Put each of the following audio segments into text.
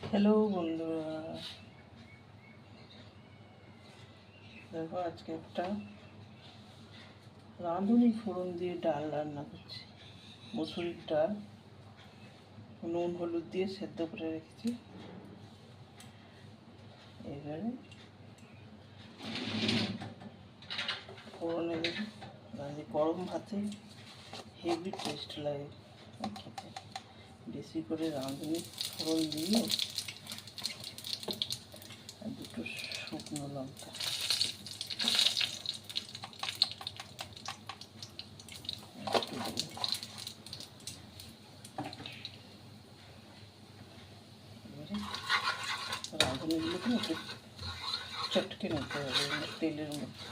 Hello বন্ধুরা, দেখো আজকে একটা রাঁধুনি ফোড়ন দিয়ে ডাল রান্না করছি। মসুরির ডাল নুন হলুদ দিয়ে সেদ্ধ করে রেখেছি। এবারে ফোড়নে দেবো। গরম ভাতে হেভি টেস্ট লাগে খেতে। বেশি করে রাঁধুনি ফোড়ন দিয়ে আর দুটো শুকনো লঙ্কা রাঁধুনিগুলোকে একটু চটকে নিতে হবে তেলের মধ্যে।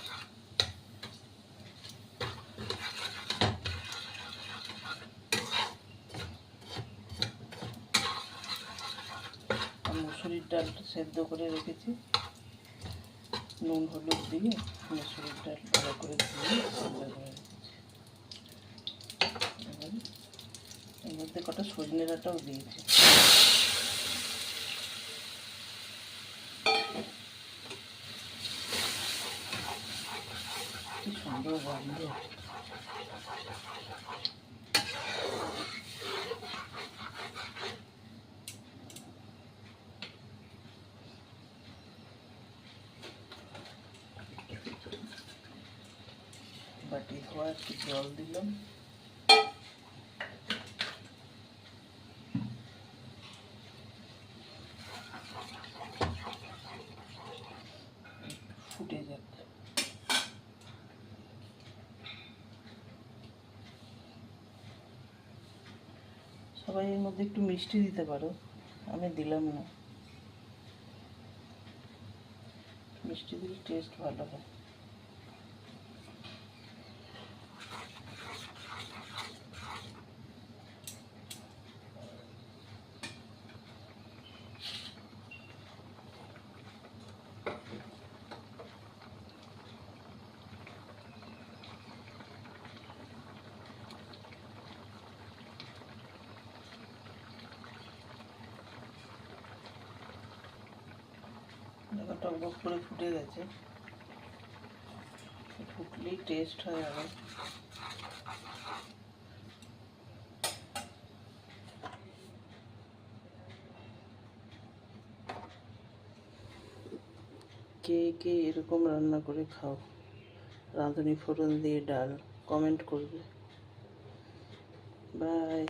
মসুরির ডালটা সেদ্ধ করে রেখেছি, নুন হলুদ দিয়ে মসুরির ডাল ভালো করে ধুয়ে সেদ্ধ করে রেখেছি। এবার এর মধ্যে কটা সজনে ডাঁটাও দিয়েছি। কি সুন্দর গন্ধ! বাটি ধোয়া একটু জল দিলাম, ফুটে যাক। সবাই এর মধ্যে একটু মিষ্টি দিতে পারো, আমি দিলাম না। মিষ্টি দিলে টেস্ট ভালো হয়। দেখো টকবক করে ফুটে গেছে। ফুটলেই টেস্ট হয় আবার। কে কে এরকম রান্না করে খাও, রাঁধুনি ফোড়ন দিয়ে ডাল, কমেন্ট করবে। বাই।